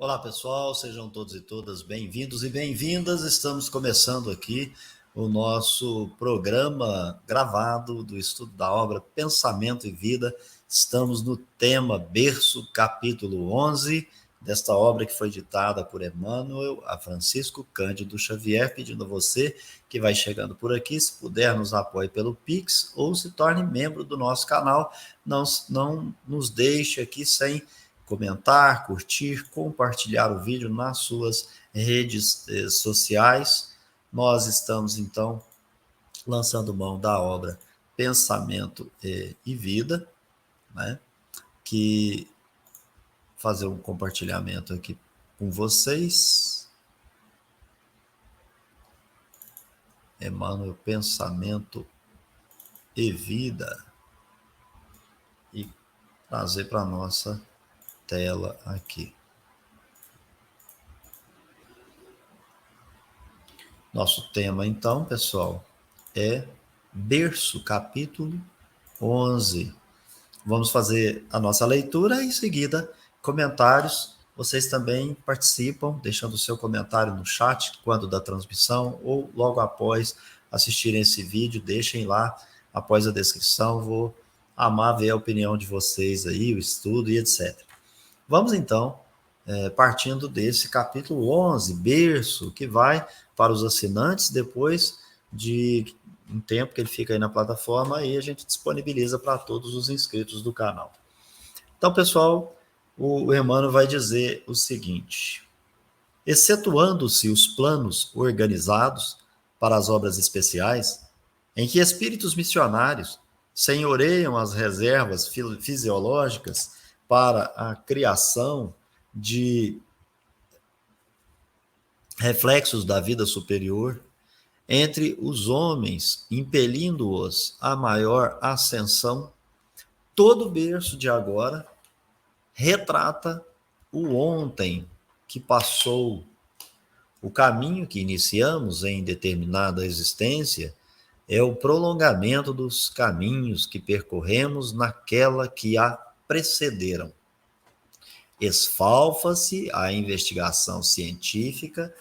Olá pessoal, sejam todos e todas bem-vindos e bem-vindas. Estamos começando aqui o nosso programa gravado do estudo da obra Pensamento e Vida. Estamos no tema Berço, capítulo 11, desta obra que foi ditada por Emmanuel a Francisco Cândido Xavier, pedindo a você que vai chegando por aqui, se puder, nos apoie pelo Pix ou se torne membro do nosso canal. Não nos deixe aqui sem comentar, curtir, compartilhar o vídeo nas suas redes sociais. Nós estamos, então, lançando mão da obra Pensamento e Vida, né? Que fazer um compartilhamento aqui com vocês. Emmanuel, Pensamento e Vida. E trazer para a nossa tela aqui. Nosso tema, então, pessoal, é Berço, capítulo 11. Vamos fazer a nossa leitura e, em seguida, comentários. Vocês também participam, deixando o seu comentário no chat, quando da transmissão, ou logo após assistirem esse vídeo, deixem lá, após a descrição. Vou amar ver a opinião de vocês aí, o estudo e etc. Vamos, então, partindo desse capítulo 11, Berço, que vai para os assinantes depois de um tempo que ele fica aí na plataforma, e a gente disponibiliza para todos os inscritos do canal. Então, pessoal, o Emmanuel vai dizer o seguinte: excetuando-se os planos organizados para as obras especiais, em que espíritos missionários senhoreiam as reservas fisiológicas para a criação de reflexos da vida superior, entre os homens, impelindo-os à maior ascensão, todo berço de agora retrata o ontem que passou. O caminho que iniciamos em determinada existência é o prolongamento dos caminhos que percorremos naquela que a precederam. Esfalfa-se a investigação científica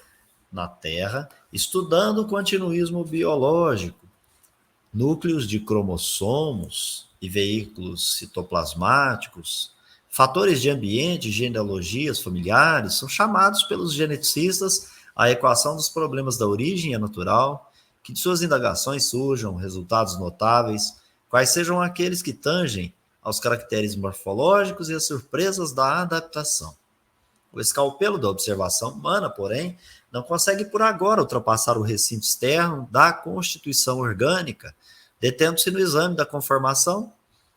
na Terra, estudando o continuismo biológico, núcleos de cromossomos e veículos citoplasmáticos, fatores de ambiente e genealogias familiares são chamados pelos geneticistas à equação dos problemas da origem natural, que de suas indagações surjam resultados notáveis, quais sejam aqueles que tangem aos caracteres morfológicos e às surpresas da adaptação. O escalpelo da observação humana, porém, não consegue por agora ultrapassar o recinto externo da constituição orgânica, detendo-se no exame da conformação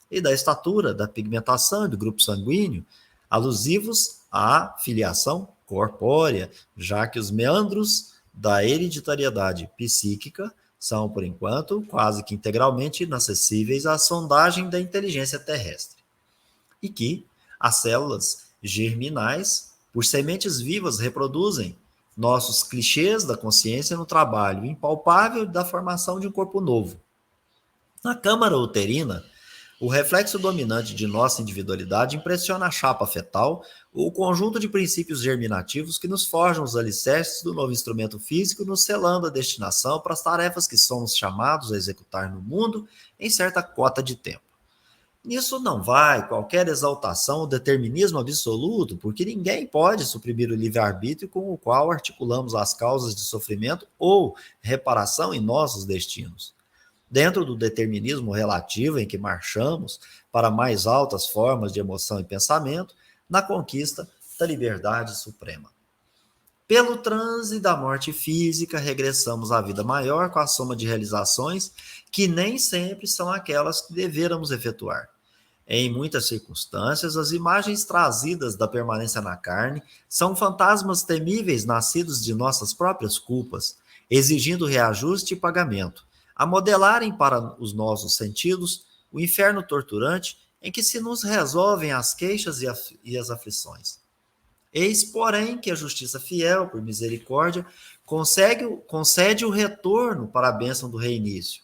e da estatura, da pigmentação e do grupo sanguíneo, alusivos à filiação corpórea, já que os meandros da hereditariedade psíquica são, por enquanto, quase que integralmente inacessíveis à sondagem da inteligência terrestre. E que as células germinais, por sementes vivas, reproduzem nossos clichês da consciência no trabalho impalpável da formação de um corpo novo. Na câmara uterina, o reflexo dominante de nossa individualidade impressiona a chapa fetal, ou o conjunto de princípios germinativos que nos forjam os alicerces do novo instrumento físico, nos selando a destinação para as tarefas que somos chamados a executar no mundo em certa cota de tempo. Nisso não vai qualquer exaltação ou determinismo absoluto, porque ninguém pode suprimir o livre-arbítrio com o qual articulamos as causas de sofrimento ou reparação em nossos destinos. Dentro do determinismo relativo em que marchamos para mais altas formas de emoção e pensamento, na conquista da liberdade suprema. Pelo transe da morte física, regressamos à vida maior com a soma de realizações que nem sempre são aquelas que deveramos efetuar. Em muitas circunstâncias, as imagens trazidas da permanência na carne são fantasmas temíveis nascidos de nossas próprias culpas, exigindo reajuste e pagamento, a modelarem para os nossos sentidos o inferno torturante em que se nos resolvem as queixas e as aflições. Eis, porém, que a justiça fiel, por misericórdia, concede o retorno para a bênção do reinício.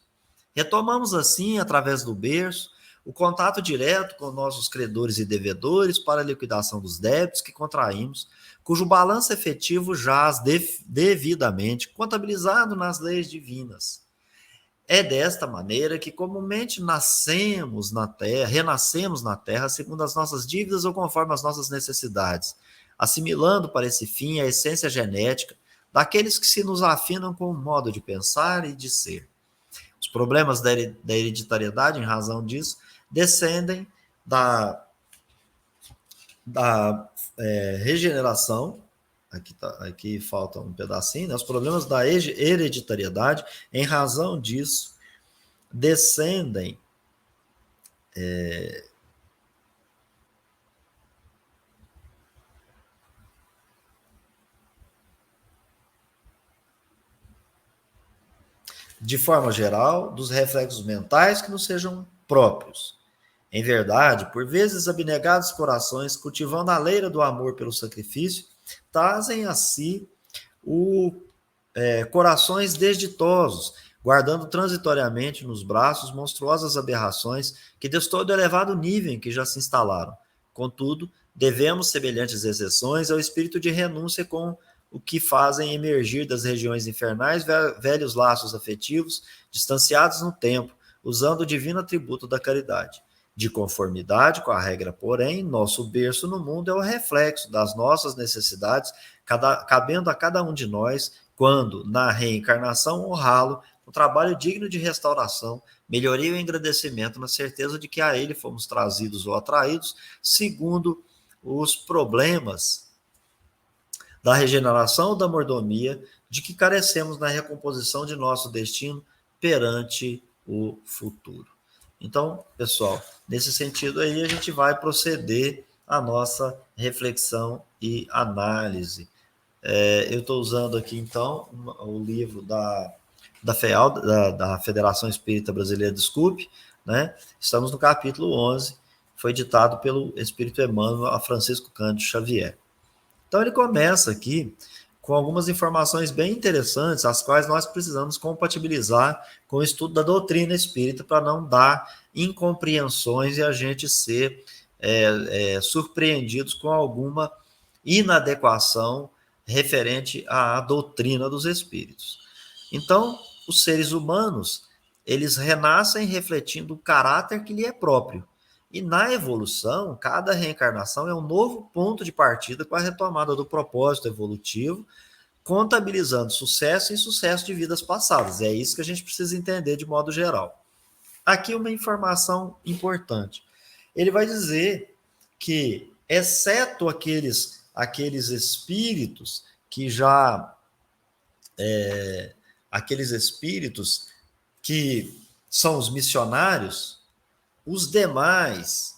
Retomamos assim, através do berço, o contato direto com nossos credores e devedores para a liquidação dos débitos que contraímos, cujo balanço efetivo jaz devidamente contabilizado nas leis divinas. É desta maneira que comumente nascemos na terra, renascemos na terra segundo as nossas dívidas ou conforme as nossas necessidades, assimilando para esse fim a essência genética daqueles que se nos afinam com o modo de pensar e de ser. Os problemas da hereditariedade, em razão disso, descendem da regeneração. Aqui falta um pedacinho, né? Os problemas da hereditariedade, em razão disso, descendem de forma geral dos reflexos mentais que nos sejam próprios. Em verdade, por vezes abnegados corações, cultivando a leira do amor pelo sacrifício, trazem a si corações desditosos, guardando transitoriamente nos braços monstruosas aberrações que de todo elevado nível em que já se instalaram. Contudo, devemos semelhantes exceções ao espírito de renúncia com o que fazem emergir das regiões infernais velhos laços afetivos, distanciados no tempo, usando o divino atributo da caridade. De conformidade com a regra, porém, nosso berço no mundo é o reflexo das nossas necessidades, cabendo a cada um de nós, quando, na reencarnação, honrá-lo, um trabalho digno de restauração, melhoria e engrandecimento, na certeza de que a ele fomos trazidos ou atraídos, segundo os problemas da regeneração ou da mordomia, de que carecemos na recomposição de nosso destino perante o futuro. Então, pessoal, nesse sentido aí, a gente vai proceder à nossa reflexão e análise. Eu estou usando aqui, então, o livro da FEAL, da Federação Espírita Brasileira do SCUP, né? Estamos no capítulo 11, foi ditado pelo Espírito Emmanuel a Francisco Cândido Xavier. Então, ele começa aqui com algumas informações bem interessantes, as quais nós precisamos compatibilizar com o estudo da doutrina espírita para não dar incompreensões e a gente ser surpreendidos com alguma inadequação referente à doutrina dos espíritos. Então, os seres humanos, eles renascem refletindo o caráter que lhe é próprio. E na evolução, cada reencarnação é um novo ponto de partida com a retomada do propósito evolutivo, contabilizando sucesso e insucesso de vidas passadas. É isso que a gente precisa entender de modo geral. Aqui uma informação importante. Ele vai dizer que, exceto aqueles espíritos que já... aqueles espíritos que são os missionários, os demais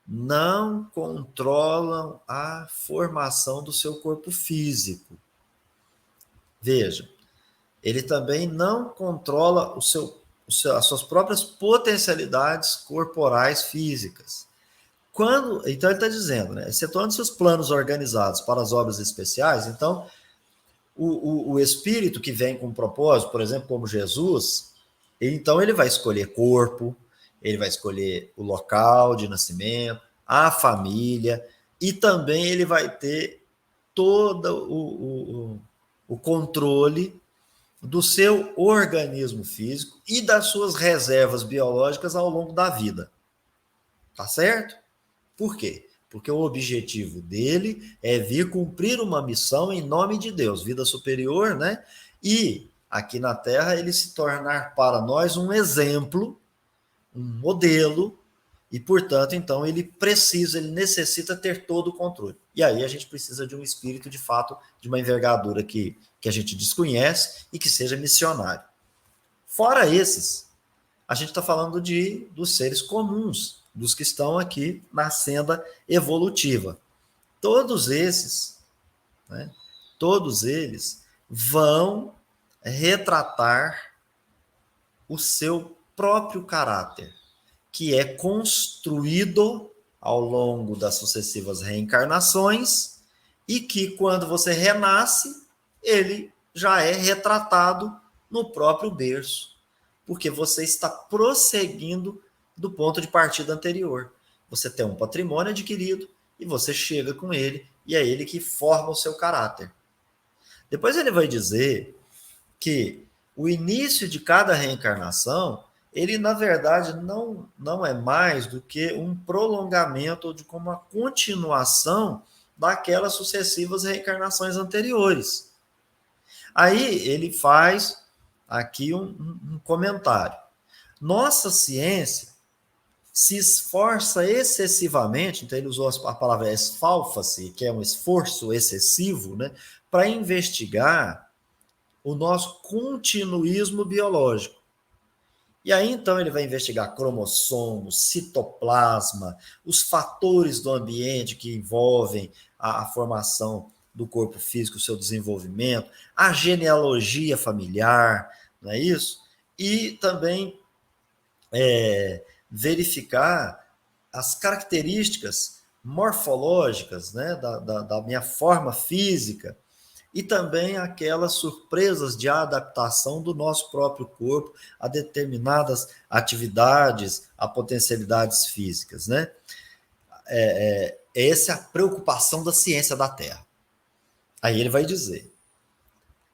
não controlam a formação do seu corpo físico. Veja, ele também não controla as suas próprias potencialidades corporais físicas. Então ele está dizendo, né, excetuando seus planos organizados para as obras especiais, então o espírito que vem com um propósito, por exemplo, como Jesus, então ele vai escolher corpo, ele vai escolher o local de nascimento, a família, e também ele vai ter todo o controle do seu organismo físico e das suas reservas biológicas ao longo da vida. Tá certo? Por quê? Porque o objetivo dele é vir cumprir uma missão em nome de Deus, vida superior, né? E aqui na Terra ele se tornar para nós um exemplo, um modelo, e, portanto, então, ele necessita ter todo o controle. E aí a gente precisa de um espírito, de fato, de uma envergadura que a gente desconhece e que seja missionário. Fora esses, a gente está falando dos seres comuns, dos que estão aqui na senda evolutiva. Todos esses, né, todos eles vão retratar o seu próprio caráter, que é construído ao longo das sucessivas reencarnações e que, quando você renasce, ele já é retratado no próprio berço, porque você está prosseguindo do ponto de partida anterior. Você tem um patrimônio adquirido e você chega com ele, e é ele que forma o seu caráter. Depois ele vai dizer que o início de cada reencarnação, ele na verdade não é mais do que um prolongamento de como uma continuação daquelas sucessivas reencarnações anteriores. Aí ele faz aqui um comentário. Nossa ciência se esforça excessivamente, então ele usou a palavra esfalfa-se, que é um esforço excessivo, né, para investigar o nosso continuismo biológico. E aí, então, ele vai investigar cromossomos, citoplasma, os fatores do ambiente que envolvem a formação do corpo físico, o seu desenvolvimento, a genealogia familiar, não é isso? E também verificar as características morfológicas, né, da minha forma física, e também aquelas surpresas de adaptação do nosso próprio corpo a determinadas atividades, a potencialidades físicas, né? Essa é a preocupação da ciência da Terra. Aí ele vai dizer: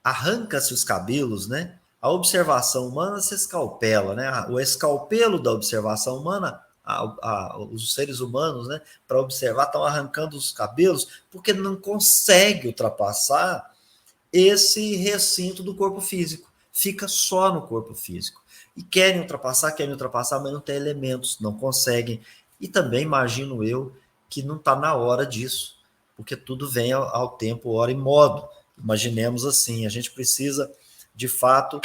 arranca-se os cabelos, né? A observação humana se escalpela, né? O escalpelo da observação humana, os seres humanos, né, para observar, estão arrancando os cabelos porque não consegue ultrapassar esse recinto do corpo físico. Fica só no corpo físico. E querem ultrapassar, mas não tem elementos, não conseguem. E também imagino eu que não está na hora disso, porque tudo vem ao tempo, hora e modo. Imaginemos assim, a gente precisa, de fato,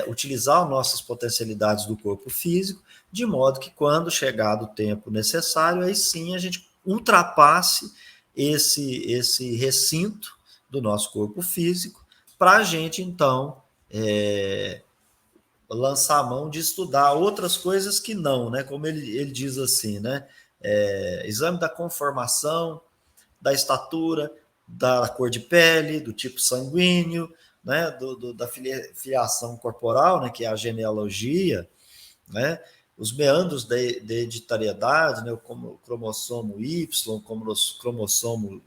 utilizar nossas potencialidades do corpo físico, de modo que quando chegar o tempo necessário, aí sim a gente ultrapasse esse recinto do nosso corpo físico, para a gente, então, lançar a mão de estudar outras coisas que não, né? Como ele diz assim, né? Exame da conformação, da estatura, da cor de pele, do tipo sanguíneo, né? Da filiação corporal, né? Que é a genealogia, né? Os meandros da hereditariedade, né? Como o cromossomo Y, como o cromossomo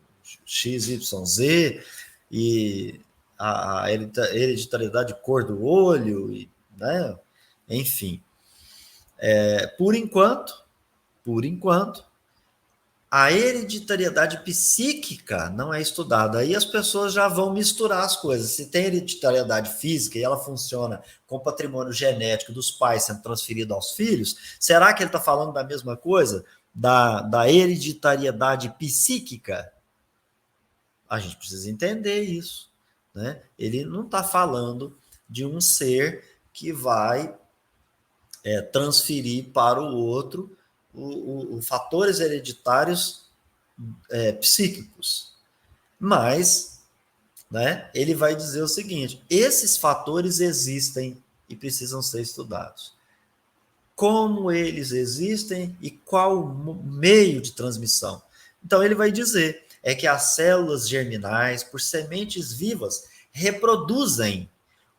XYZ, e a hereditariedade de cor do olho, e, né? Enfim. Por enquanto, a hereditariedade psíquica não é estudada. Aí as pessoas já vão misturar as coisas. Se tem hereditariedade física e ela funciona com o patrimônio genético dos pais sendo transferido aos filhos, será que ele está falando da mesma coisa? Da hereditariedade psíquica? A gente precisa entender isso, né? Ele não está falando de um ser que vai transferir para o outro os fatores hereditários psíquicos. Mas, né, ele vai dizer o seguinte: esses fatores existem e precisam ser estudados. Como eles existem e qual o meio de transmissão? Então, ele vai dizer que as células germinais, por sementes vivas, reproduzem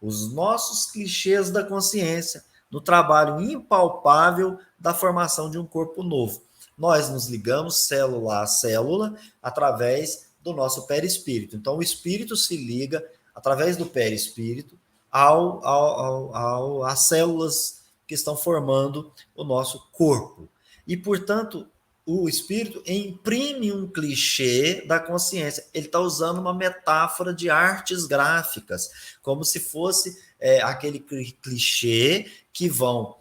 os nossos clichês da consciência no trabalho impalpável da formação de um corpo novo. Nós nos ligamos célula a célula através do nosso perispírito. Então, o espírito se liga através do perispírito às células que estão formando o nosso corpo. E, portanto, o espírito imprime um clichê da consciência. Ele está usando uma metáfora de artes gráficas, como se fosse aquele clichê que vão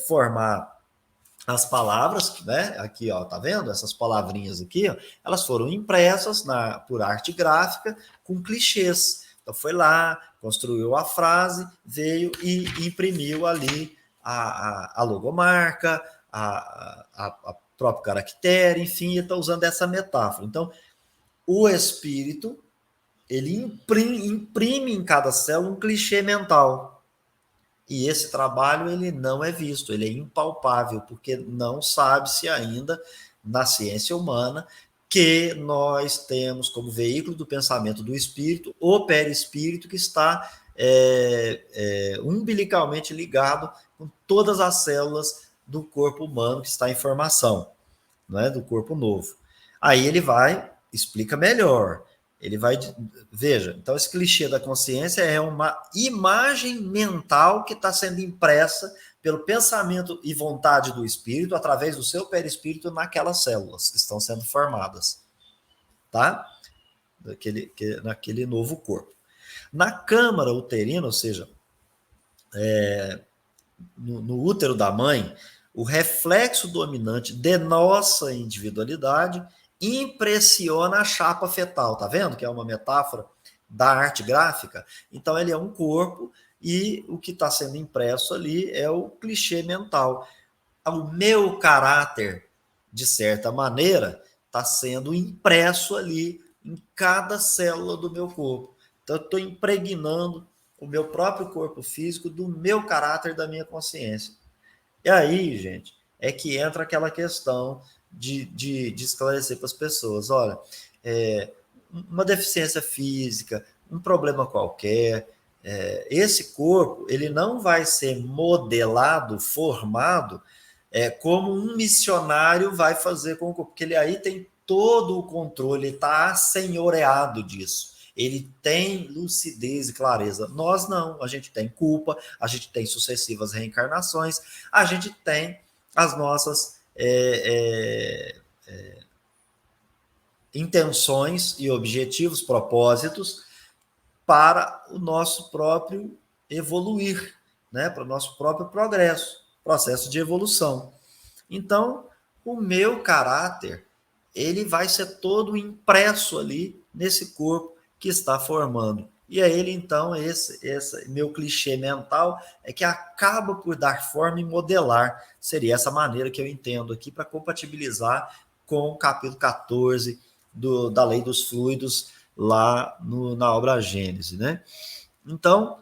formar as palavras, né? Aqui, ó, tá vendo? Essas palavrinhas aqui, ó, elas foram impressas por arte gráfica com clichês. Então foi lá, construiu a frase, veio e imprimiu ali a logomarca, a próprio caractere, enfim, está usando essa metáfora. Então, o espírito, ele imprime em cada célula um clichê mental. E esse trabalho, ele não é visto, ele é impalpável, porque não sabe-se ainda, na ciência humana, que nós temos como veículo do pensamento do espírito o perispírito, que está umbilicalmente ligado com todas as células do corpo humano que está em formação, não é? Do corpo novo. Aí ele vai, explica melhor. Ele vai, veja, então esse clichê da consciência é uma imagem mental que está sendo impressa pelo pensamento e vontade do espírito através do seu perispírito naquelas células que estão sendo formadas, tá? Naquele novo corpo. Na câmara uterina, ou seja, no útero da mãe, o reflexo dominante de nossa individualidade impressiona a chapa fetal, tá vendo? Que é uma metáfora da arte gráfica. Então, ele é um corpo e o que está sendo impresso ali é o clichê mental. O meu caráter, de certa maneira, está sendo impresso ali em cada célula do meu corpo. Então, eu estou impregnando o meu próprio corpo físico do meu caráter, da minha consciência. E aí, gente, é que entra aquela questão de esclarecer para as pessoas, olha, uma deficiência física, um problema qualquer, esse corpo, ele não vai ser modelado, formado, como um missionário vai fazer com o corpo, porque ele aí tem todo o controle, ele está assenhoreado disso. Ele tem lucidez e clareza. Nós não, a gente tem culpa, a gente tem sucessivas reencarnações, a gente tem as nossas intenções e objetivos, propósitos para o nosso próprio evoluir, né? Para o nosso próprio progresso, processo de evolução. Então, o meu caráter, ele vai ser todo impresso ali nesse corpo que está formando. E é ele, então, esse meu clichê mental é que acaba por dar forma e modelar. Seria essa maneira que eu entendo aqui para compatibilizar com o capítulo 14 da Lei dos Fluidos, lá na obra Gênese, né? Então,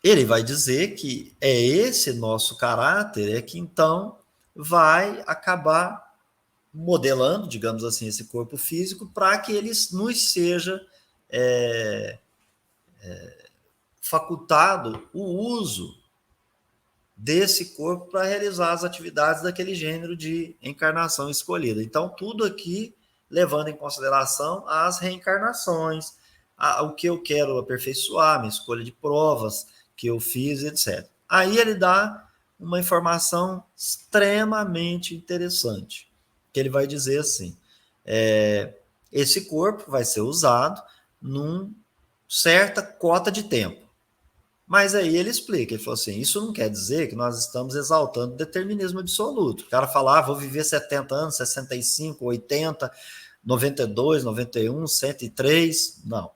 ele vai dizer que é esse nosso caráter que então vai acabar modelando, digamos assim, esse corpo físico para que ele nos seja facultado o uso desse corpo para realizar as atividades daquele gênero de encarnação escolhida. Então, tudo aqui levando em consideração as reencarnações, o que eu quero aperfeiçoar, minha escolha de provas que eu fiz, etc. Aí ele dá uma informação extremamente interessante, que ele vai dizer assim, esse corpo vai ser usado num certa cota de tempo. Mas aí ele explica, ele falou assim, isso não quer dizer que nós estamos exaltando determinismo absoluto. O cara fala, vou viver 70 anos, 65, 80, 92, 91, 103. Não.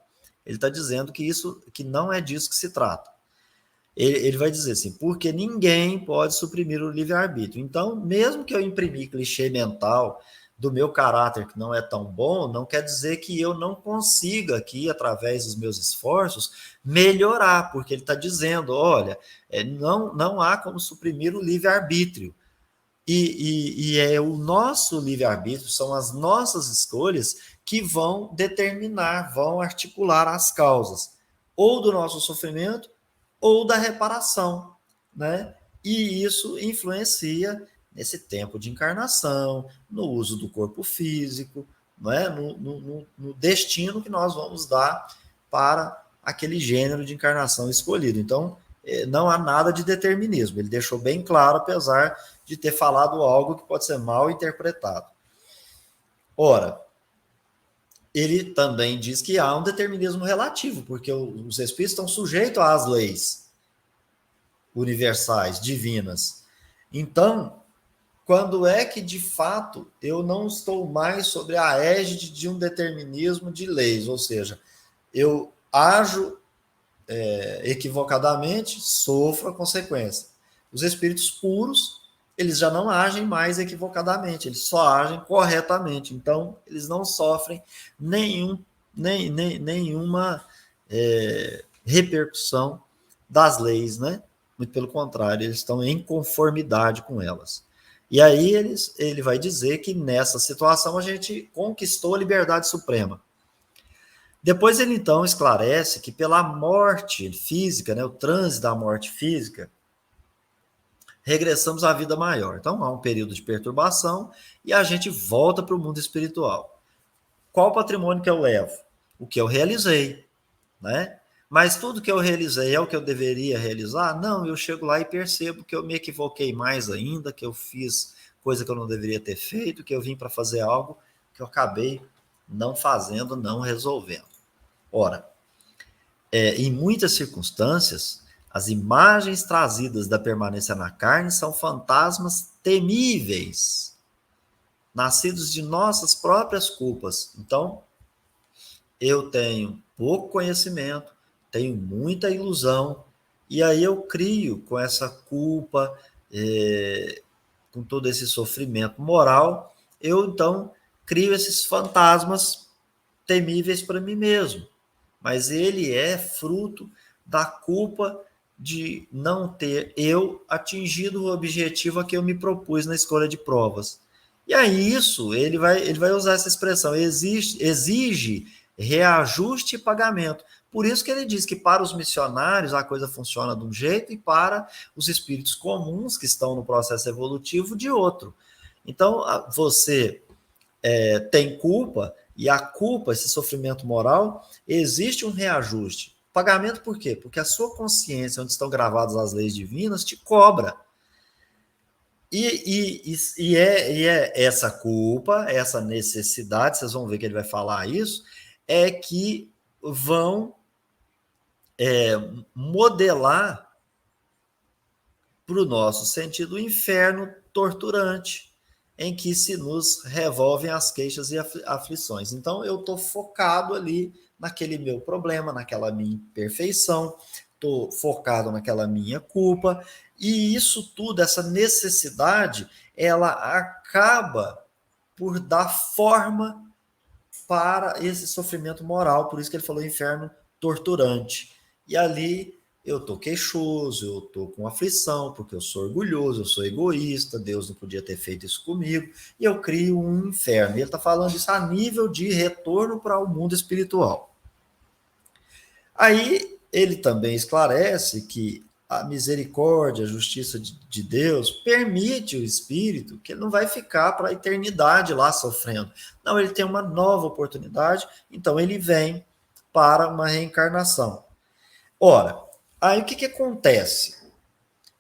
Ele está dizendo que não é disso que se trata. Ele vai dizer assim, porque ninguém pode suprimir o livre-arbítrio. Então, mesmo que eu imprimir clichê mental do meu caráter que não é tão bom, não quer dizer que eu não consiga aqui, através dos meus esforços, melhorar, porque ele está dizendo, olha, não há como suprimir o livre-arbítrio. E é o nosso livre-arbítrio, são as nossas escolhas que vão determinar, vão articular as causas, ou do nosso sofrimento, ou da reparação, né? E isso influencia nesse tempo de encarnação, no uso do corpo físico, né? no destino que nós vamos dar para aquele gênero de encarnação escolhido. Então, não há nada de determinismo. Ele deixou bem claro, apesar de ter falado algo que pode ser mal interpretado. Ora, ele também diz que há um determinismo relativo, porque os espíritos estão sujeitos às leis universais, divinas. Então, quando é que, de fato, eu não estou mais sobre a égide de um determinismo de leis, ou seja, eu ajo equivocadamente, sofro a consequência. Os espíritos puros, eles já não agem mais equivocadamente, eles só agem corretamente. Então, eles não sofrem nenhuma repercussão das leis, né? Muito pelo contrário, eles estão em conformidade com elas. E aí ele vai dizer que nessa situação a gente conquistou a liberdade suprema. Depois ele então esclarece que pela morte física, né, o trânsito da morte física, regressamos à vida maior. Então, há um período de perturbação e a gente volta para o mundo espiritual. Qual patrimônio que eu levo? O que eu realizei, né? Mas tudo que eu realizei é o que eu deveria realizar? Não, eu chego lá e percebo que eu me equivoquei mais ainda, que eu fiz coisa que eu não deveria ter feito, que eu vim para fazer algo que eu acabei não fazendo, não resolvendo. Ora, em muitas circunstâncias, as imagens trazidas da permanência na carne são fantasmas temíveis, nascidos de nossas próprias culpas. Então, eu tenho pouco conhecimento, tenho muita ilusão, e aí eu crio com essa culpa, com todo esse sofrimento moral, eu então crio esses fantasmas temíveis para mim mesmo. Mas ele é fruto da culpa de não ter eu atingido o objetivo a que eu me propus na escolha de provas. E aí isso, ele vai usar essa expressão, exige reajuste e pagamento. Por isso que ele diz que para os missionários a coisa funciona de um jeito e para os espíritos comuns que estão no processo evolutivo de outro. Então, você tem culpa, e a culpa, esse sofrimento moral, existe um reajuste. Pagamento por quê? Porque a sua consciência, onde estão gravadas as leis divinas, te cobra. E é essa culpa, essa necessidade, vocês vão ver que ele vai falar isso, é que vão modelar para o nosso sentido o inferno torturante, em que se nos revolvem as queixas e aflições. Então, eu estou focado ali naquele meu problema, naquela minha imperfeição, estou focado naquela minha culpa, e isso tudo, essa necessidade, ela acaba por dar forma para esse sofrimento moral, por isso que ele falou inferno torturante. E ali eu estou queixoso, eu estou com aflição, porque eu sou orgulhoso, eu sou egoísta, Deus não podia ter feito isso comigo, e eu crio um inferno. E ele está falando isso a nível de retorno para o mundo espiritual. Aí ele também esclarece que a misericórdia, a justiça de Deus permite o espírito que ele não vai ficar para a eternidade lá sofrendo. Não, ele tem uma nova oportunidade, então ele vem para uma reencarnação. Ora, aí o que acontece?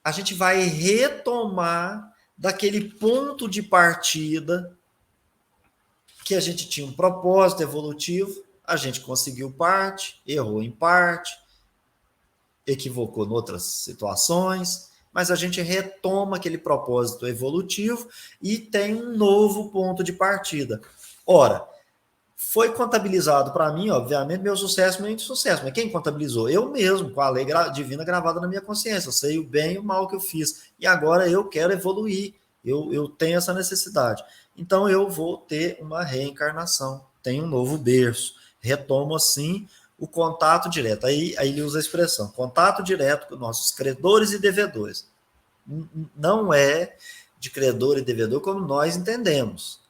A gente vai retomar daquele ponto de partida que a gente tinha um propósito evolutivo, a gente conseguiu parte, errou em parte, equivocou em outras situações, mas a gente retoma aquele propósito evolutivo e tem um novo ponto de partida. Ora, foi contabilizado para mim, obviamente, meu sucesso e meu insucesso, mas quem contabilizou? Eu mesmo, com a lei divina gravada na minha consciência. Eu sei o bem e o mal que eu fiz, e agora eu quero evoluir, eu tenho essa necessidade. Então eu vou ter uma reencarnação, tenho um novo berço, retomo assim o contato direto. Aí ele usa a expressão, contato direto com nossos credores e devedores. Não é de credor e devedor como nós entendemos.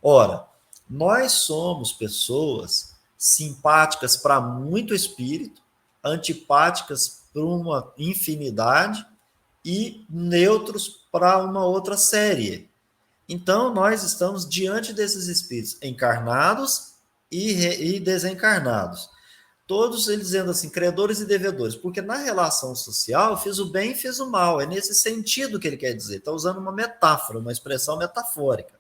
Ora, nós somos pessoas simpáticas para muito espírito, antipáticas para uma infinidade e neutros para uma outra série. Então, nós estamos diante desses espíritos encarnados e desencarnados. Todos eles dizendo assim, credores e devedores, porque na relação social fiz o bem e fiz o mal. É nesse sentido que ele quer dizer. Está usando uma metáfora, uma expressão metafórica.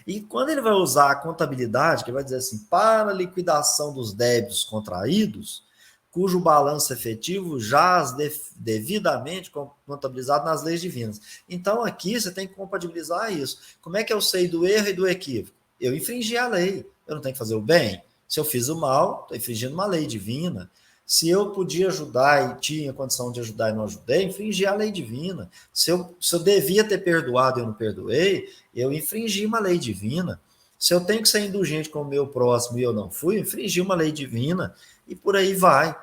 E quando ele vai usar a contabilidade, que vai dizer assim, para a liquidação dos débitos contraídos, cujo balanço efetivo jaz devidamente contabilizado nas leis divinas. Então, aqui você tem que compatibilizar isso. Como é que eu sei do erro e do equívoco? Eu infringi a lei. Eu não tenho que fazer o bem? Se eu fiz o mal, estou infringindo uma lei divina. Se eu podia ajudar e tinha condição de ajudar e não ajudei, infringi a lei divina. Se eu devia ter perdoado e eu não perdoei, eu infringi uma lei divina. Se eu tenho que ser indulgente com o meu próximo e eu não fui, eu infringi uma lei divina. E por aí vai.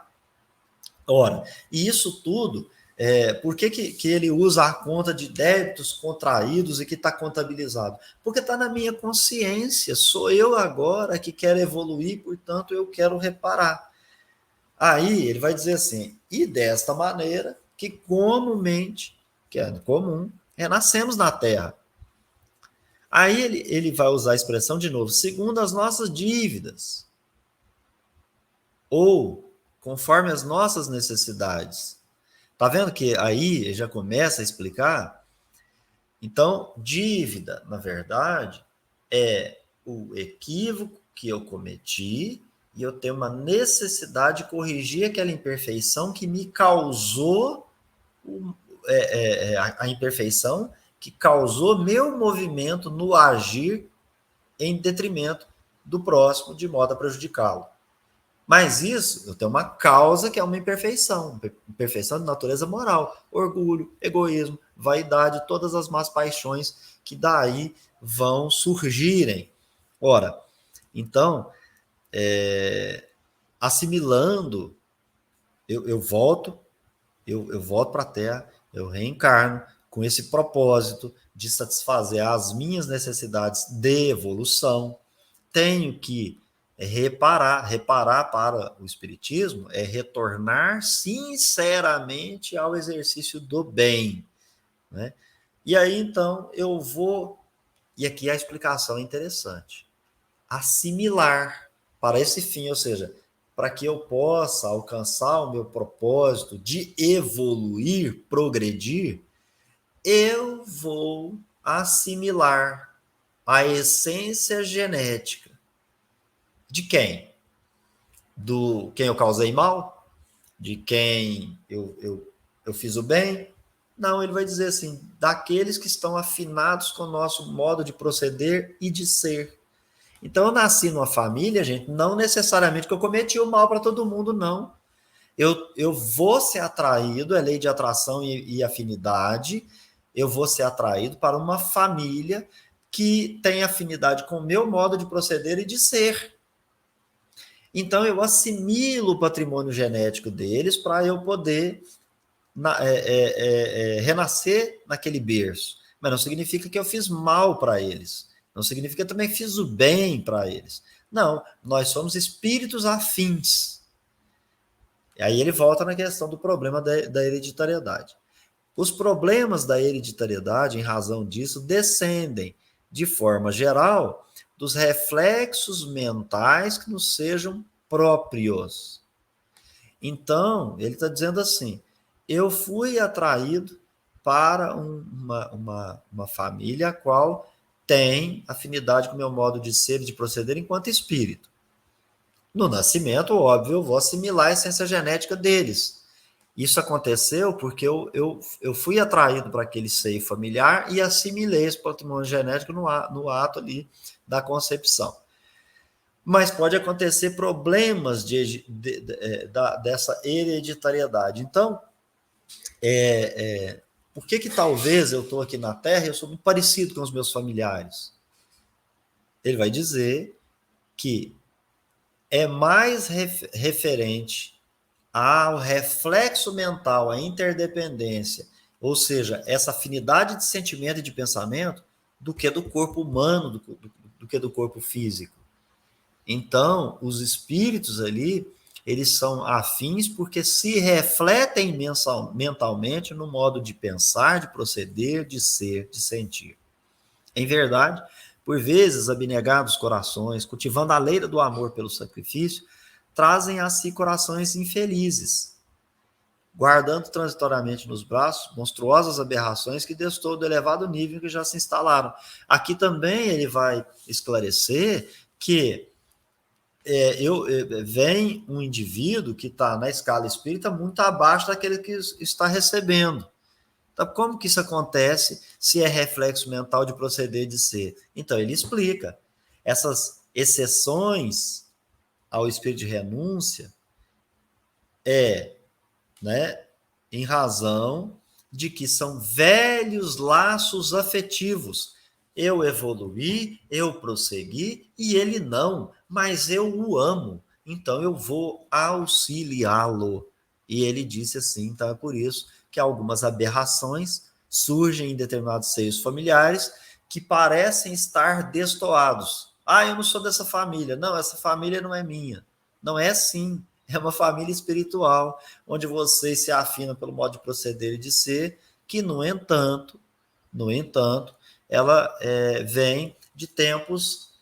Ora, e isso tudo, por que ele usa a conta de débitos contraídos e que está contabilizado? Porque está na minha consciência, sou eu agora que quero evoluir, portanto eu quero reparar. Aí ele vai dizer assim, e desta maneira que comumente que é comum, renascemos na Terra. Aí ele vai usar a expressão de novo, segundo as nossas dívidas, ou conforme as nossas necessidades. Tá vendo que aí já começa a explicar? Então, dívida, na verdade, é o equívoco que eu cometi e eu tenho uma necessidade de corrigir aquela imperfeição que me causou a imperfeição que causou meu movimento no agir em detrimento do próximo, de modo a prejudicá-lo. Mas isso, eu tenho uma causa que é uma imperfeição de natureza moral, orgulho, egoísmo, vaidade, todas as más paixões que daí vão surgirem. Ora, então, assimilando, eu volto para a Terra, eu reencarno com esse propósito de satisfazer as minhas necessidades de evolução. Tenho que reparar para o Espiritismo é retornar sinceramente ao exercício do bem, né? E aí, então, eu vou, e aqui a explicação é interessante, assimilar para esse fim, ou seja, para que eu possa alcançar o meu propósito de evoluir, progredir, eu vou assimilar a essência genética de quem? Do quem eu causei mal? De quem eu fiz o bem? Não, ele vai dizer assim, daqueles que estão afinados com o nosso modo de proceder e de ser. Então, eu nasci numa família, gente, não necessariamente que eu cometi o mal para todo mundo, não. Eu vou ser atraído, é lei de atração e afinidade, eu vou ser atraído para uma família que tem afinidade com o meu modo de proceder e de ser. Então, eu assimilo o patrimônio genético deles para eu poder renascer naquele berço. Mas não significa que eu fiz mal para eles. Não significa também que fiz o bem para eles. Não, nós somos espíritos afins. E aí ele volta na questão do problema da hereditariedade. Os problemas da hereditariedade, em razão disso, descendem, de forma geral, dos reflexos mentais que nos sejam próprios. Então, ele está dizendo assim, eu fui atraído para uma família a qual tem afinidade com o meu modo de ser e de proceder enquanto espírito. No nascimento, óbvio, eu vou assimilar a essência genética deles. Isso aconteceu porque eu fui atraído para aquele seio familiar e assimilei esse patrimônio genético no ato ali da concepção. Mas pode acontecer problemas dessa hereditariedade. Então, por que talvez eu estou aqui na Terra e eu sou muito parecido com os meus familiares? Ele vai dizer que é mais referente ao reflexo mental, à interdependência, ou seja, essa afinidade de sentimento e de pensamento, do que do corpo humano, do que do corpo físico. Então, os espíritos ali, eles são afins porque se refletem mentalmente no modo de pensar, de proceder, de ser, de sentir. Em verdade, por vezes, abnegados corações, cultivando a lei do amor pelo sacrifício, trazem a si corações infelizes, guardando transitoriamente nos braços monstruosas aberrações que destou do elevado nível em que já se instalaram. Aqui também ele vai esclarecer que vem um indivíduo que está na escala espírita muito abaixo daquele que está recebendo. Então, como que isso acontece se é reflexo mental de proceder de ser? Então, ele explica. Essas exceções ao espírito de renúncia em razão de que são velhos laços afetivos. Eu evoluí, eu prossegui e ele não, mas eu o amo, então eu vou auxiliá-lo. E ele disse assim, então é por isso que algumas aberrações surgem em determinados seios familiares que parecem estar destoados. Ah, eu não sou dessa família. Não, essa família não é minha. Não é assim. É uma família espiritual, onde vocês se afinam pelo modo de proceder e de ser, que, no entanto, ela vem de tempos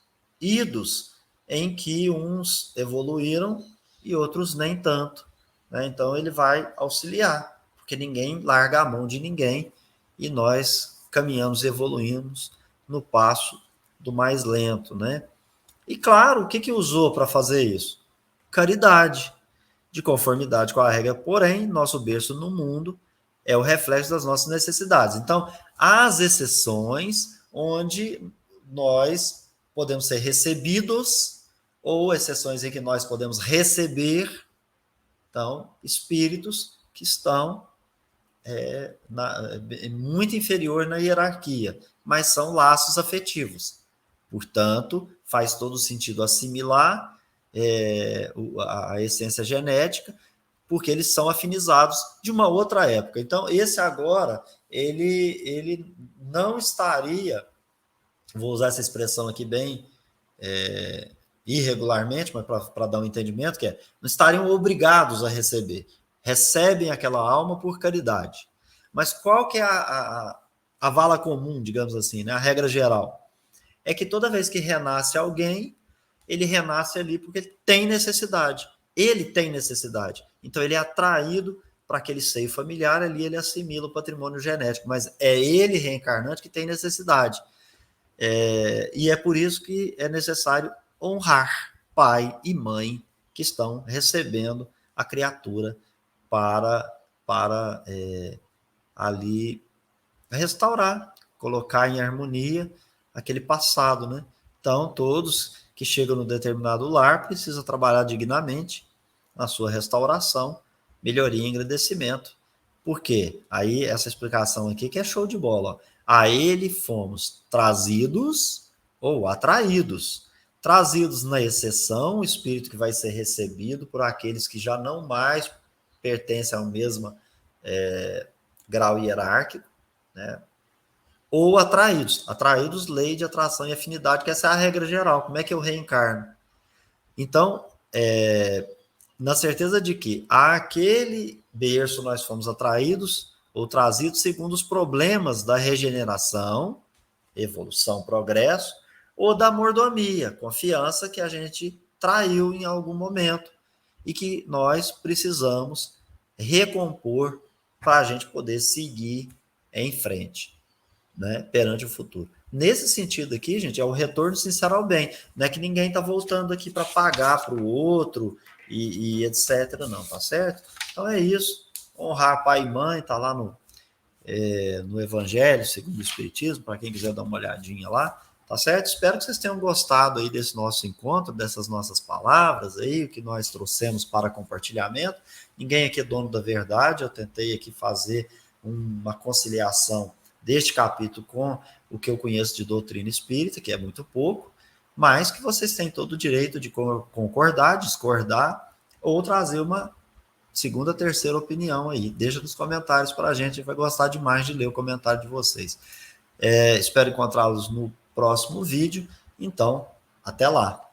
idos, em que uns evoluíram e outros nem tanto, né? Então, ele vai auxiliar, porque ninguém larga a mão de ninguém, e nós caminhamos, evoluímos no passo do mais lento, né? E claro, o que usou para fazer isso? Caridade, de conformidade com a regra, porém, nosso berço no mundo é o reflexo das nossas necessidades. Então, as exceções onde nós podemos ser recebidos, ou exceções em que nós podemos receber, então, espíritos que estão muito inferior na hierarquia, mas são laços afetivos. Portanto, faz todo sentido assimilar a essência genética, porque eles são afinizados de uma outra época. Então, esse agora, ele não estaria, vou usar essa expressão aqui bem irregularmente, mas para dar um entendimento, que não estariam obrigados a receber. Recebem aquela alma por caridade. Mas qual que é a vala comum, digamos assim, né? A regra geral? É que toda vez que renasce alguém, ele renasce ali porque ele tem necessidade. Ele tem necessidade. Então, ele é atraído para aquele seio familiar, ali ele assimila o patrimônio genético, mas é ele reencarnante que tem necessidade. E é por isso que é necessário honrar pai e mãe que estão recebendo a criatura para ali restaurar, colocar em harmonia aquele passado, né? Então, todos que chegam no determinado lar precisam trabalhar dignamente na sua restauração, melhoria e agradecimento. Por quê? Aí, essa explicação aqui que é show de bola. Ó. A ele fomos trazidos ou atraídos. Trazidos na exceção, o espírito que vai ser recebido por aqueles que já não mais pertencem ao mesmo grau hierárquico, né? Ou atraídos, lei de atração e afinidade, que essa é a regra geral. Como é que eu reencarno? Então, na certeza de que àquele berço nós fomos atraídos ou trazidos segundo os problemas da regeneração, evolução, progresso, ou da mordomia, confiança que a gente traiu em algum momento e que nós precisamos recompor para a gente poder seguir em frente, né, perante o futuro. Nesse sentido aqui, gente, é o retorno sincero ao bem. Não é que ninguém está voltando aqui para pagar para o outro e etc. Não, tá certo? Então é isso. Honrar pai e mãe, tá lá no Evangelho segundo o Espiritismo, para quem quiser dar uma olhadinha lá, tá certo? Espero que vocês tenham gostado aí desse nosso encontro, dessas nossas palavras aí, o que nós trouxemos para compartilhamento. Ninguém aqui é dono da verdade, eu tentei aqui fazer uma conciliação deste capítulo com o que eu conheço de doutrina espírita, que é muito pouco, mas que vocês têm todo o direito de concordar, discordar, ou trazer uma segunda, terceira opinião aí. Deixa nos comentários para a gente vai gostar demais de ler o comentário de vocês. Espero encontrá-los no próximo vídeo, então, até lá.